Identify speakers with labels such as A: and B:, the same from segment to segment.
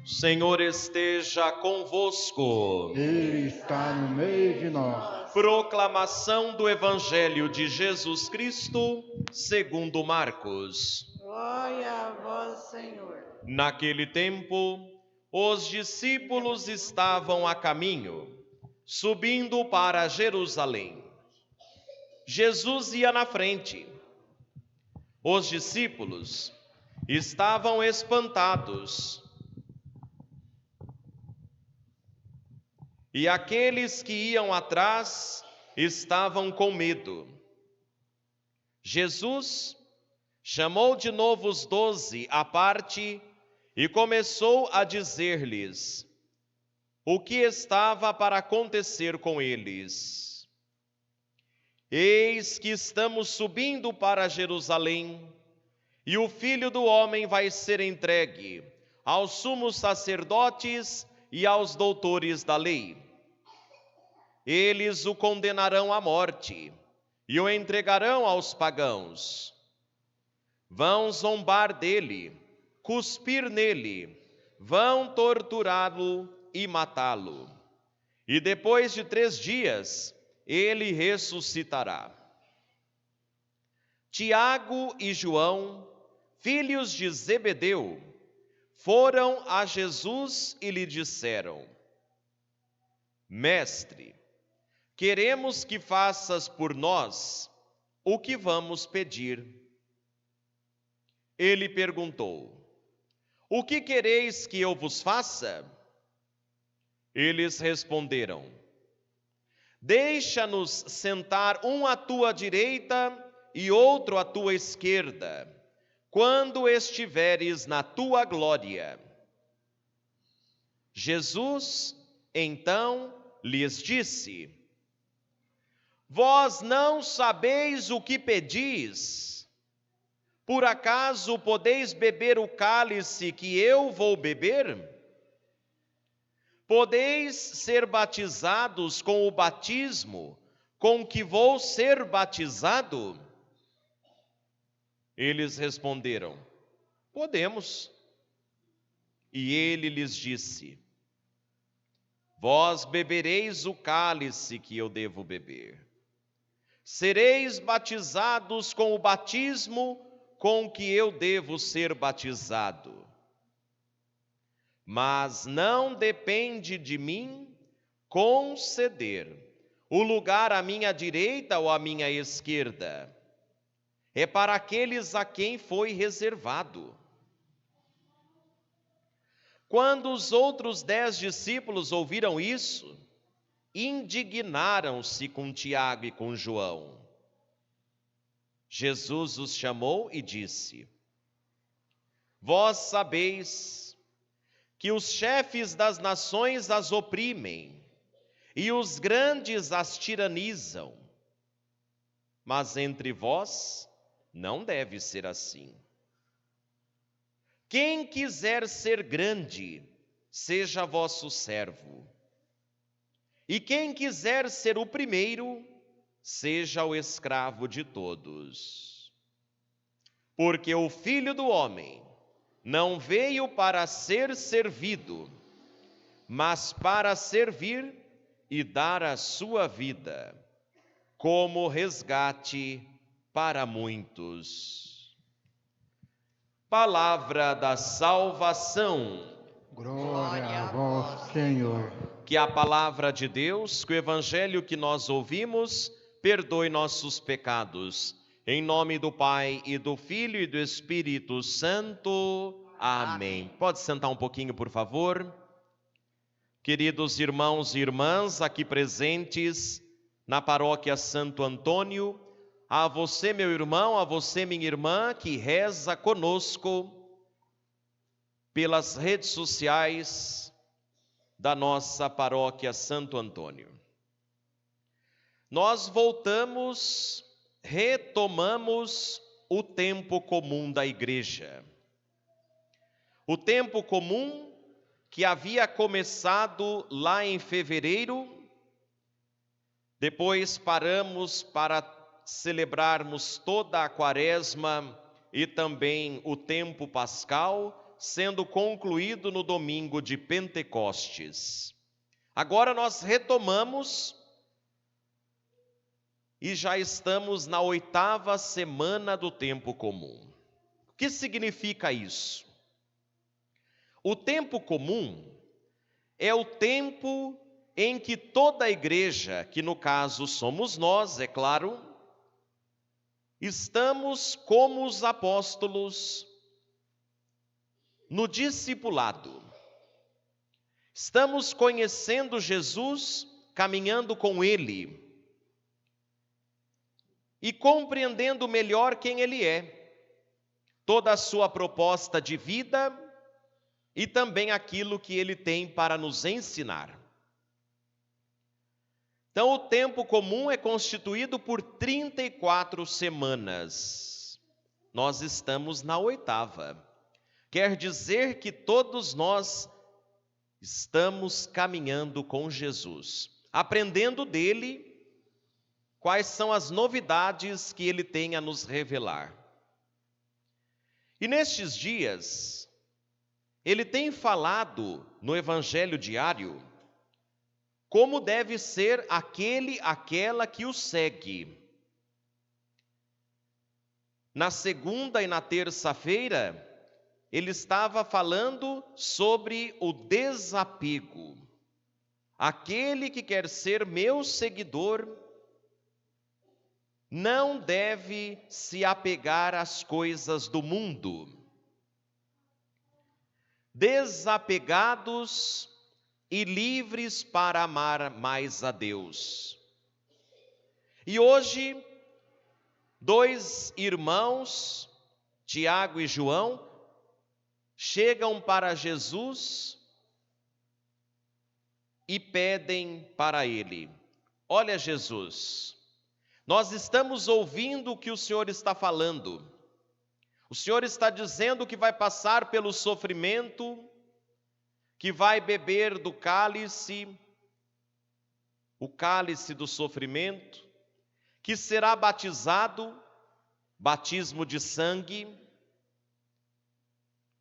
A: Senhor esteja convosco.
B: Ele está no meio de nós.
A: Proclamação do Evangelho de Jesus Cristo, segundo Marcos.
C: Glória a vós, Senhor.
A: Naquele tempo, os discípulos estavam a caminho, subindo para Jerusalém. Jesus ia na frente. Os discípulos estavam espantados. E aqueles que iam atrás estavam com medo. Jesus chamou de novo os 12 à parte e começou a dizer-lhes o que estava para acontecer com eles. Eis que estamos subindo para Jerusalém, e o Filho do Homem vai ser entregue aos sumos sacerdotes e aos doutores da lei. Eles o condenarão à morte e o entregarão aos pagãos. Vão zombar dele, cuspir nele, vão torturá-lo e matá-lo. E depois de 3 dias, ele ressuscitará. Tiago e João, filhos de Zebedeu, foram a Jesus e lhe disseram: Mestre, queremos que faças por nós o que vamos pedir. Ele perguntou: O que quereis que eu vos faça? Eles responderam: Deixa-nos sentar um à tua direita e outro à tua esquerda, quando estiveres na tua glória. Jesus, então, lhes disse: Vós não sabeis o que pedis. Por acaso podeis beber o cálice que eu vou beber? Podeis ser batizados com o batismo com que vou ser batizado? Eles responderam: Podemos. E ele lhes disse: Vós bebereis o cálice que eu devo beber. Sereis batizados com o batismo com que eu devo ser batizado. Mas não depende de mim conceder o lugar à minha direita ou à minha esquerda. É para aqueles a quem foi reservado. Quando os outros 10 discípulos ouviram isso, indignaram-se com Tiago e com João. Jesus os chamou e disse: Vós sabeis que os chefes das nações as oprimem e os grandes as tiranizam, mas entre vós não deve ser assim. Quem quiser ser grande, seja vosso servo. E quem quiser ser o primeiro, seja o escravo de todos. Porque o Filho do Homem não veio para ser servido, mas para servir e dar a sua vida, como resgate para muitos. Palavra da salvação.
B: Glória a vós, Senhor.
A: Que a palavra de Deus, que o evangelho que nós ouvimos, perdoe nossos pecados. Em nome do Pai, e do Filho, e do Espírito Santo. Amém. Pode sentar um pouquinho, por favor. Queridos irmãos e irmãs aqui presentes na paróquia Santo Antônio, a você, meu irmão, a você, minha irmã, que reza conosco pelas redes sociais da nossa paróquia Santo Antônio. Nós retomamos o tempo comum da igreja. O tempo comum que havia começado lá em fevereiro, depois paramos para celebrarmos toda a quaresma e também o tempo pascal, sendo concluído no domingo de Pentecostes. Agora nós retomamos e já estamos na 8ª semana do tempo comum. O que significa isso? O tempo comum é o tempo em que toda a igreja, que no caso somos nós, é claro, estamos como os apóstolos no discipulado. Estamos conhecendo Jesus, caminhando com Ele e compreendendo melhor quem Ele é, toda a sua proposta de vida e também aquilo que Ele tem para nos ensinar. Então, o tempo comum é constituído por 34 semanas. Nós estamos na 8ª. Quer dizer que todos nós estamos caminhando com Jesus, aprendendo dele quais são as novidades que ele tem a nos revelar. E nestes dias, ele tem falado no Evangelho diário como deve ser aquela que o segue. Na segunda e na terça-feira, ele estava falando sobre o desapego. Aquele que quer ser meu seguidor não deve se apegar às coisas do mundo. Desapegados e livres para amar mais a Deus. E hoje, 2 irmãos, Tiago e João, chegam para Jesus e pedem para ele: olha, Jesus, nós estamos ouvindo o que o Senhor está falando. O Senhor está dizendo que vai passar pelo sofrimento, que vai beber do cálice, o cálice do sofrimento, que será batizado, batismo de sangue.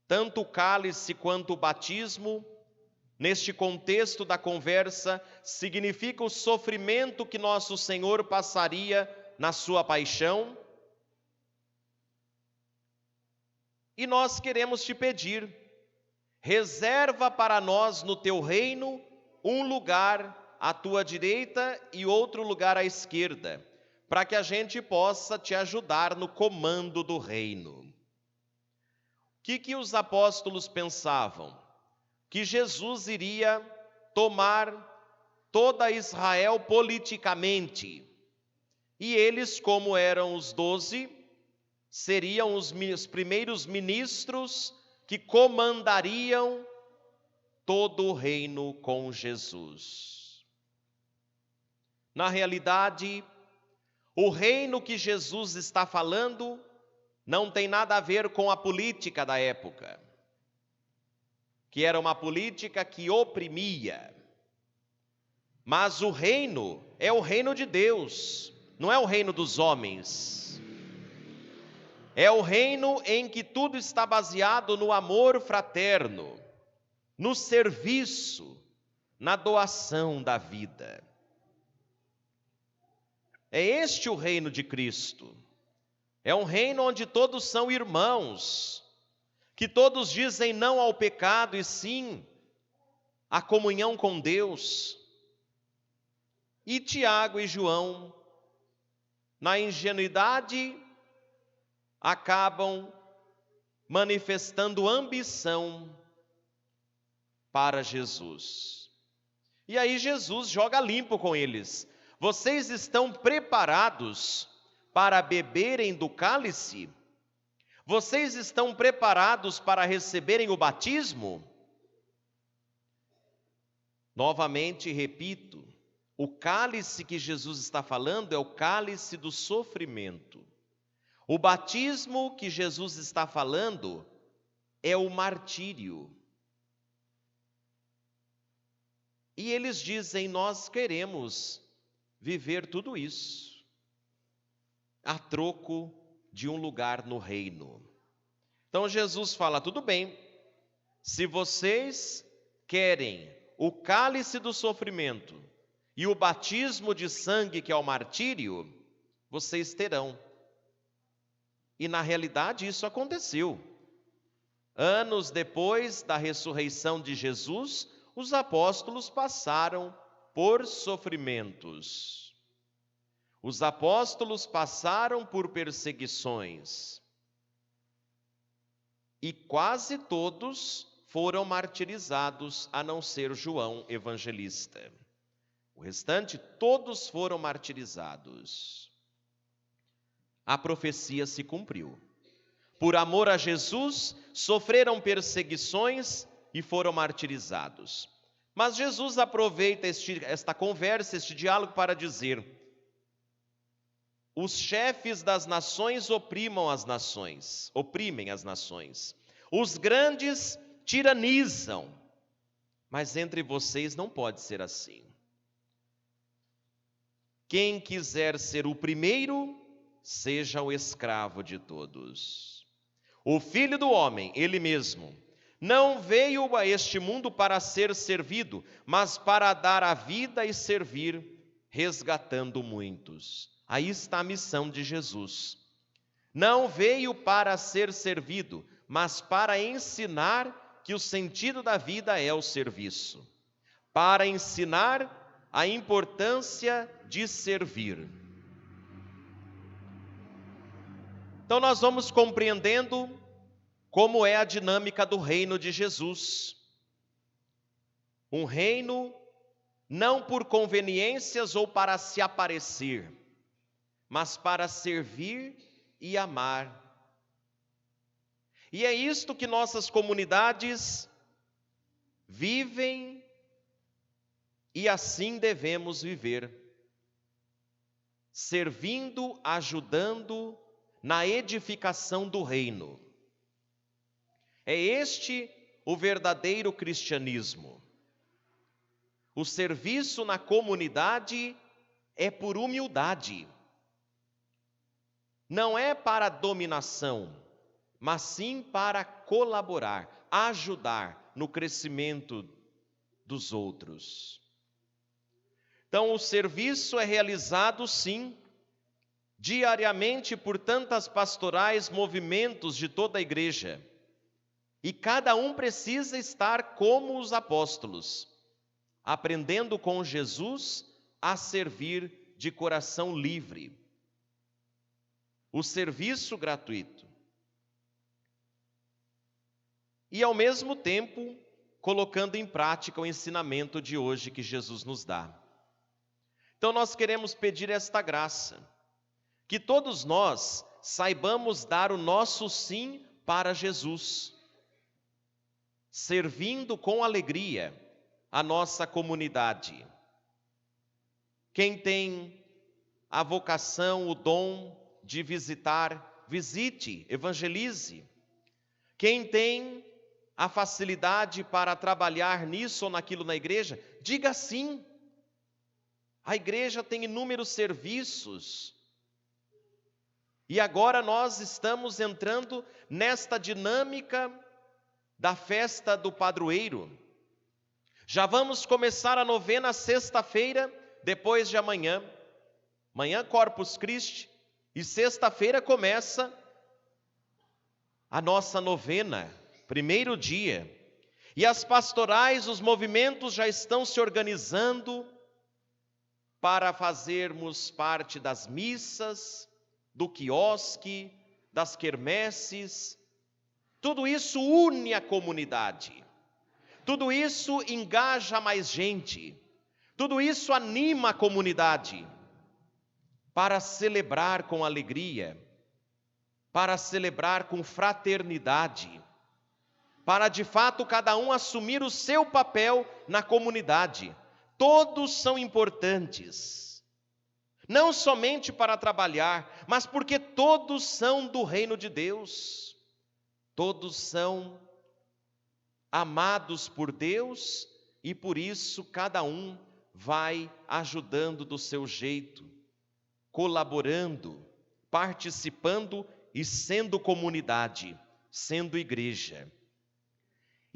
A: Tanto o cálice quanto o batismo, neste contexto da conversa, significa o sofrimento que nosso Senhor passaria na sua paixão. E nós queremos te pedir, reserva para nós no teu reino um lugar à tua direita e outro lugar à esquerda, para que a gente possa te ajudar no comando do reino. O que os apóstolos pensavam? Que Jesus iria tomar toda Israel politicamente. E eles, como eram os 12, seriam os primeiros ministros que comandariam todo o reino com Jesus. Na realidade, o reino que Jesus está falando não tem nada a ver com a política da época, que era uma política que oprimia. Mas o reino é o reino de Deus, não é o reino dos homens. É o reino em que tudo está baseado no amor fraterno, no serviço, na doação da vida. É este o reino de Cristo. É um reino onde todos são irmãos, que todos dizem não ao pecado e sim à comunhão com Deus. E Tiago e João, na ingenuidade, acabam manifestando ambição para Jesus. E aí Jesus joga limpo com eles. Vocês estão preparados para beberem do cálice? Vocês estão preparados para receberem o batismo? Novamente repito, o cálice que Jesus está falando é o cálice do sofrimento. O batismo que Jesus está falando é o martírio. E eles dizem: nós queremos viver tudo isso a troco de um lugar no reino. Então Jesus fala: tudo bem, se vocês querem o cálice do sofrimento e o batismo de sangue, que é o martírio, vocês terão. E na realidade isso aconteceu. Anos depois da ressurreição de Jesus, os apóstolos passaram por sofrimentos. Os apóstolos passaram por perseguições. E quase todos foram martirizados, a não ser João Evangelista. O restante, todos foram martirizados. A profecia se cumpriu. Por amor a Jesus, sofreram perseguições e foram martirizados. Mas Jesus aproveita esta conversa, este diálogo, para dizer: os chefes das nações oprimem as nações. Os grandes tiranizam, mas entre vocês não pode ser assim. Quem quiser ser o primeiro, seja o escravo de todos. O Filho do Homem, ele mesmo, não veio a este mundo para ser servido, mas para dar a vida e servir, resgatando muitos. Aí está a missão de Jesus. Não veio para ser servido, mas para ensinar que o sentido da vida é o serviço. Para ensinar a importância de servir. Então nós vamos compreendendo como é a dinâmica do reino de Jesus. Um reino não por conveniências ou para se aparecer, mas para servir e amar. E é isto que nossas comunidades vivem e assim devemos viver. Servindo, ajudando na edificação do reino. É este o verdadeiro cristianismo. O serviço na comunidade é por humildade. Não é para dominação, mas sim para colaborar, ajudar no crescimento dos outros. Então, o serviço é realizado, sim, diariamente por tantas pastorais, movimentos de toda a igreja. E cada um precisa estar como os apóstolos, aprendendo com Jesus a servir de coração livre. O serviço gratuito. E ao mesmo tempo, colocando em prática o ensinamento de hoje que Jesus nos dá. Então nós queremos pedir esta graça, que todos nós saibamos dar o nosso sim para Jesus, servindo com alegria a nossa comunidade. Quem tem a vocação, o dom de visitar, visite, evangelize. Quem tem a facilidade para trabalhar nisso ou naquilo na igreja, diga sim. A igreja tem inúmeros serviços. E agora nós estamos entrando nesta dinâmica da festa do padroeiro. Já vamos começar a novena sexta-feira, depois de amanhã. Amanhã Corpus Christi e sexta-feira começa a nossa novena, primeiro dia. E as pastorais, os movimentos já estão se organizando para fazermos parte das missas, do quiosque, das quermesses. Tudo isso une a comunidade. Tudo isso engaja mais gente. Tudo isso anima a comunidade para celebrar com alegria, para celebrar com fraternidade, para de fato cada um assumir o seu papel na comunidade. Todos são importantes, não somente para trabalhar, mas porque todos são do reino de Deus, todos são amados por Deus e por isso cada um vai ajudando do seu jeito, colaborando, participando e sendo comunidade, sendo igreja.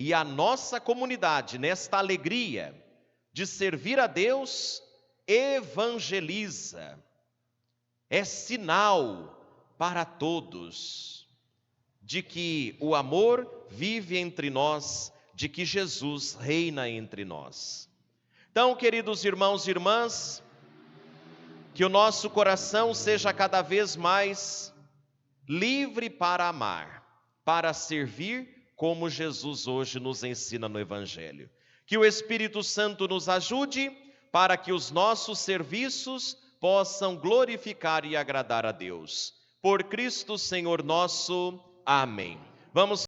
A: E a nossa comunidade, nesta alegria de servir a Deus, evangeliza. É sinal para todos de que o amor vive entre nós, de que Jesus reina entre nós. Então, queridos irmãos e irmãs, que o nosso coração seja cada vez mais livre para amar, para servir, como Jesus hoje nos ensina no Evangelho. Que o Espírito Santo nos ajude para que os nossos serviços possam glorificar e agradar a Deus. Por Cristo Senhor nosso. Amém. Vamos